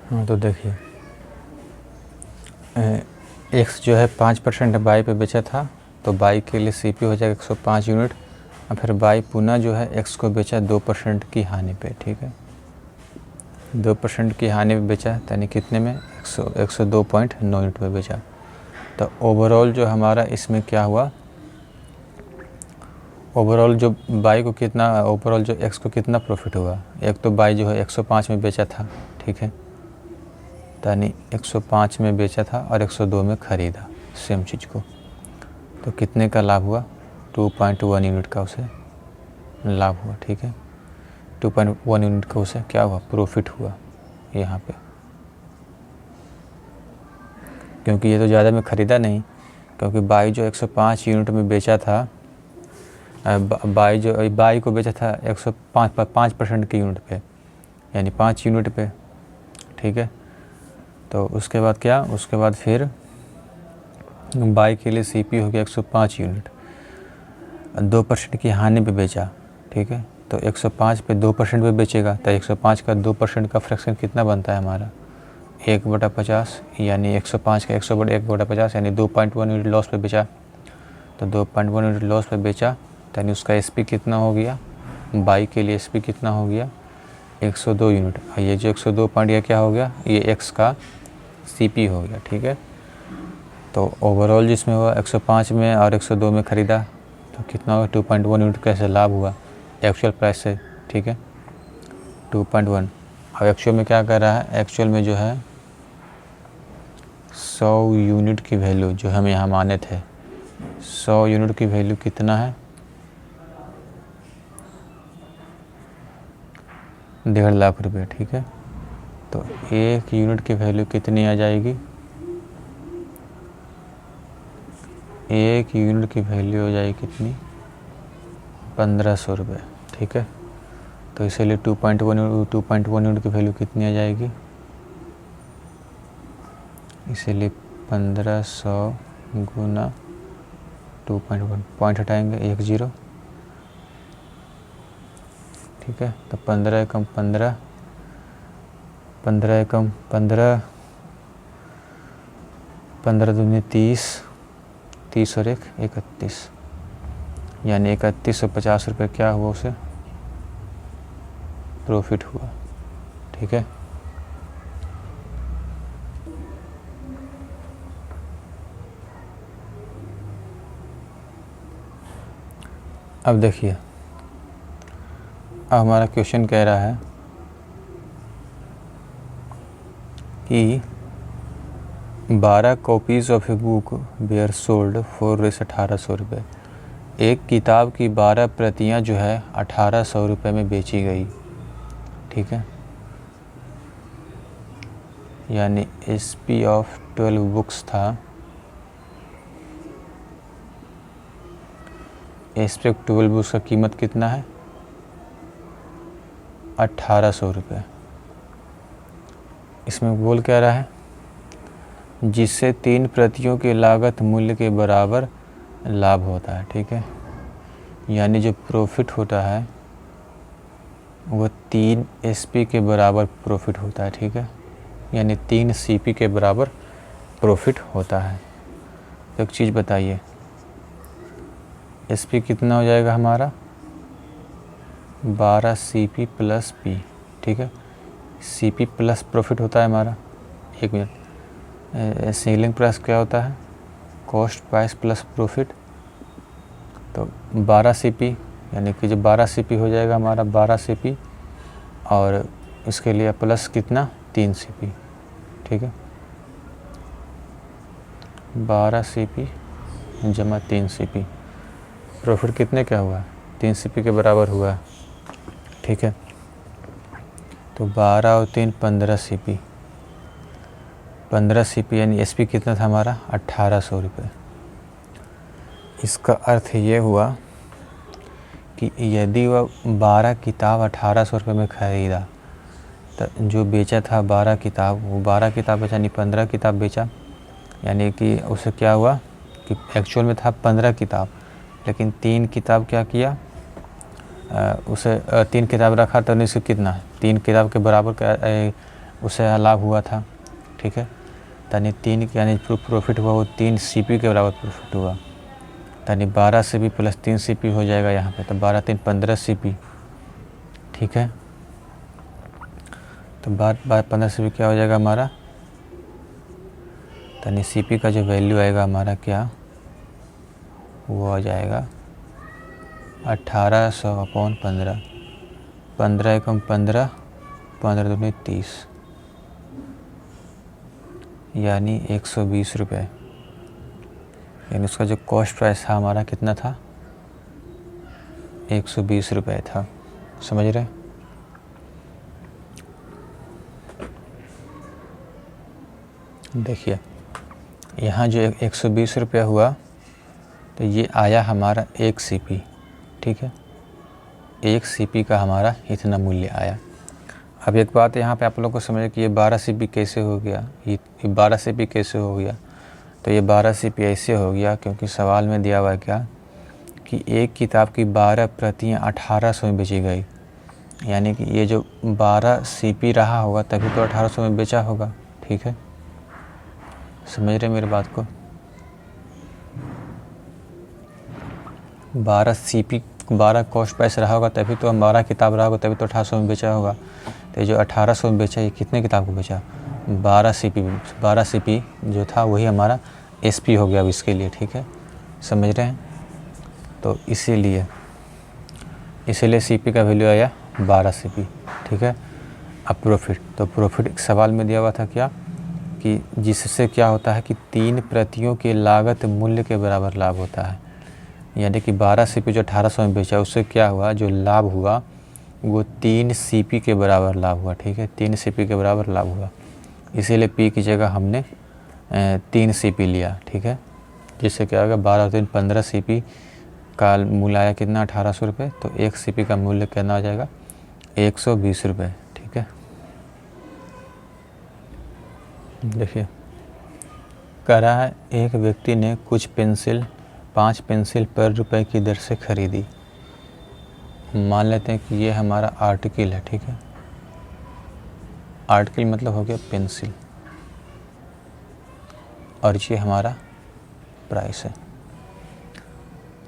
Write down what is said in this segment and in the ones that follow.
हाँ तो देखिए, एक्स जो है 5% बाई पे बेचा था, तो बाई के लिए सीपी हो जाएगा 105 यूनिट। और फिर बाई पुनः जो है एक्स को बेचा 2% की हानि पे, ठीक है, 2% की हानि पे बेचा, यानी कितने में 102.9 यूनिट पे बेचा। तो ओवरऑल जो हमारा इसमें क्या हुआ, ओवरऑल जो बाई को कितना, ओवरऑल जो एक्स को कितना प्रॉफिट हुआ। एक तो बाई जो है 105 में बेचा था, ठीक है, यानी 105 में बेचा था और 102 में ख़रीदा सेम चीज़ को, तो कितने का लाभ हुआ, 2.1 यूनिट का उसे लाभ हुआ, ठीक है, 2.1 यूनिट का उसे क्या हुआ, प्रॉफिट हुआ यहाँ पे। क्योंकि ये तो ज़्यादा में ख़रीदा नहीं, क्योंकि बाई जो 105 यूनिट में बेचा था, बाई को बेचा था 5% की यूनिट पे, यानी 5 यूनिट पे, ठीक है। तो उसके बाद क्या, उसके बाद फिर बाई के लिए सीपी हो गया 105 यूनिट, 2% की हानि पे बेचा, ठीक है। तो 105 पे 2% पे बेचेगा, तो 105 का 2% का फ्रैक्शन कितना बनता है हमारा, 1/50, यानी 105 का 100/1/50, यानी 2.1 यूनिट लॉस पे बेचा। तो 2.1 यूनिट लॉस पे बेचा, यानी उसका एसपी कितना हो गया, बाई के लिए एसपी कितना हो गया, 102 यूनिट। और ये जो 102 पॉइंट ये क्या हो गया, ये एक्स का सीपी हो गया, ठीक है। तो ओवरऑल जिसमें हुआ 105 में और 102 में ख़रीदा, तो कितना होगा, 2.1 यूनिट कैसे लाभ हुआ एक्चुअल प्राइस से, ठीक है, 2.1। अब एक्चुअल में क्या कर रहा है, एक्चुअल में जो है 100 यूनिट की वैल्यू जो हम यहाँ माने थे, 100 यूनिट की वैल्यू कितना है, 1.5 लाख रुपये, ठीक है। तो 1 यूनिट की वैल्यू कितनी आ जाएगी, 1 यूनिट की वैल्यू हो जाएगी कितनी, 1500 रुपये, ठीक है। तो इसीलिए 2.1 यूनिट की वैल्यू कितनी आ जाएगी, इसीलिए 1500 गुना 2.1, पॉइंट हटाएंगे 10, ठीक है। तो 15 एकम 15, 15 एकम 15, 15 दूनी 30, 30 और 1 31, यानी 3150 रुपये क्या हुआ उसे प्रॉफिट हुआ, ठीक है। अब देखिए, अब हमारा क्वेश्चन कह रहा है कि 12 copies of a book were sold for rupees 1800 रुपये। एक किताब की 12 प्रतियां जो है 1800 रुपये में बेची गई, ठीक है, यानी एसपी ऑफ 12 बुक्स था, एसपी ऑफ 12 बुक्स का कीमत कितना है, 1800 रुपये। इसमें बोल क्या रहा है, जिससे 3 प्रतियों की लागत मूल्य के बराबर लाभ होता है, ठीक है, यानी जो प्रॉफिट होता है वो 3 एसपी के बराबर प्रॉफिट होता है, ठीक है, यानी 3 सीपी के बराबर प्रॉफिट होता है। तो एक चीज़ बताइए, एसपी कितना हो जाएगा हमारा, 12 सीपी प्लस पी, ठीक है, सीपी प्लस प्रॉफिट होता है हमारा, 1 मिनट, सेलिंग प्राइस क्या होता है, कॉस्ट प्राइस प्लस प्रॉफिट। तो 12 सीपी, यानी कि जो 12 सीपी हो जाएगा हमारा 12 सीपी, और इसके लिए प्लस कितना 3 सीपी, ठीक है, 12 सीपी जमा 3 सीपी, प्रॉफिट कितने का हुआ, 3 सीपी के बराबर हुआ, ठीक है। तो 12 और 3 15 सीपी, 15 सीपी यानी एसपी कितना था हमारा 1800 रुपये। इसका अर्थ ये हुआ कि यदि वह 12 किताब 1800 रुपये में ख़रीदा, तो जो बेचा था 12 किताब, वो 12 किताब बेचा, यानी 15 किताब बेचा, यानी कि उसे क्या हुआ कि एक्चुअल में था 15 किताब, लेकिन 3 किताब क्या किया, उसे 3 किताब रखा, तो इससे कितना 3 किताब के बराबर उसे लाभ हुआ था, ठीक है। यानी 3 यानी प्रॉफिट हुआ वो 3 CP के बराबर प्रॉफिट हुआ। यानी 12 CP प्लस 3 CP हो जाएगा यहाँ पे, तो 12 3 15 CP, ठीक है। तो 15 CP क्या हो जाएगा हमारा, यानी CP का जो वैल्यू आएगा हमारा क्या, वो आ जाएगा 1800/15, 15 एकम 15, 15 दूनी 30, यानी 120 रुपये। यानी उसका जो कॉस्ट प्राइस था हमारा कितना था, 120 रुपये था। समझ रहे? देखिए यहाँ जो 120 रुपया हुआ, तो ये आया हमारा 1 CP, ठीक है। 1 CP का हमारा इतना मूल्य आया। अब एक बात यहाँ पे आप लोगों को समझे कि ये 12 CP कैसे हो गया, ये 12 CP कैसे हो गया। तो ये 12 CP ऐसे हो गया क्योंकि सवाल में दिया हुआ है क्या, कि एक किताब की 12 प्रतियाँ 1800 में बेची गई। यानी कि ये जो 12 CP रहा होगा तभी तो 1800 में बेचा होगा, ठीक है। समझ रहे मेरी बात को? 12 CP 12 कॉस्ट प्राइस रहा होगा तभी तो, 12 किताब रहा होगा तभी तो 1800 में बेचा होगा। तो जो 1800 में बेचा, ये कितने किताब को बेचा, 12 CP जो था वही हमारा SP हो गया अब इसके लिए, ठीक है। समझ रहे हैं? तो इसीलिए CP का वैल्यू आया 12 CP, ठीक है। अब प्रॉफिट, तो प्रॉफिट सवाल में दिया हुआ था क्या, कि जिससे क्या होता है कि 3 प्रतियों के लागत मूल्य के बराबर लाभ होता है। यानी कि 12 CP जो 1800 में बेचा, उससे क्या हुआ, जो लाभ हुआ वो 3 CP के बराबर लाभ हुआ, ठीक है। 3 CP के बराबर लाभ हुआ, इसीलिए P की जगह हमने 3 CP लिया, ठीक है। जिससे क्या होगा, 12 3 15 CP का मूल्य आया कितना, 1800 रुपये। तो 1 CP का मूल्य कितना आ जाएगा, 120 रुपये, ठीक है। देखिए कह रहा है एक व्यक्ति ने कुछ पेंसिल 5 पेंसिल पर रुपए की दर से खरीदी। मान लेते हैं कि ये हमारा आर्टिकल है, ठीक है। आर्टिकल मतलब हो गया पेंसिल, और ये हमारा प्राइस है।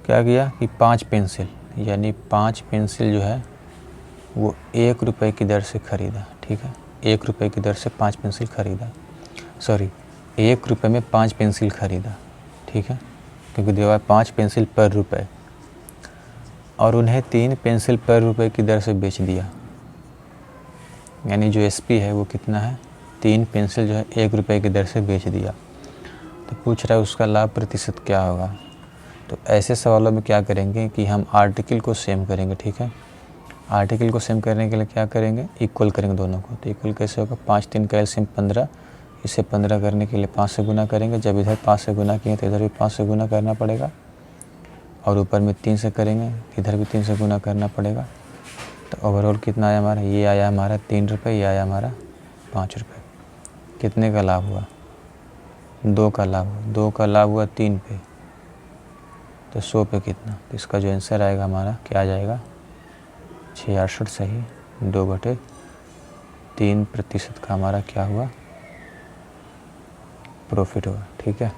क्या किया कि 5 पेंसिल, यानी 5 पेंसिल जो है वो 1 रुपये की दर से ख़रीदा, ठीक है। 1 रुपये की दर से 5 पेंसिल ख़रीदा, 1 रुपये में 5 पेंसिल ख़रीदा, ठीक है, क्योंकि दिया हुआ है 5 पेंसिल पर रुपये। और उन्हें 3 पेंसिल पर रुपये की दर से बेच दिया। यानी जो SP है वो कितना है, 3 पेंसिल जो है 1 रुपये की दर से बेच दिया। तो पूछ रहा है उसका लाभ प्रतिशत क्या होगा। तो ऐसे सवालों में क्या करेंगे कि हम आर्टिकल को सेम करेंगे, ठीक है। आर्टिकल को सेम करने के लिए क्या करेंगे, इक्वल करेंगे दोनों को। तो इक्वल कैसे होगा, 5 3 का LCM 15, इसे 15 करने के लिए 5 से गुना करेंगे। जब इधर 5 से गुना किए तो इधर भी 5 से गुना करना पड़ेगा, और ऊपर में 3 से करेंगे, इधर भी 3 से गुना करना पड़ेगा। तो ओवरऑल कितना आया हमारा, ये आया हमारा 3 रुपये, ये आया हमारा 5 रुपये। कितने का लाभ हुआ, 2 का लाभ हुआ। 2 का लाभ हुआ 3 पे, तो 100 पे कितना। तो इसका जो आंसर आएगा हमारा क्या आ जाएगा, 66 सही 2/3% का हमारा क्या हुआ, प्रॉफिट हुआ, ठीक है।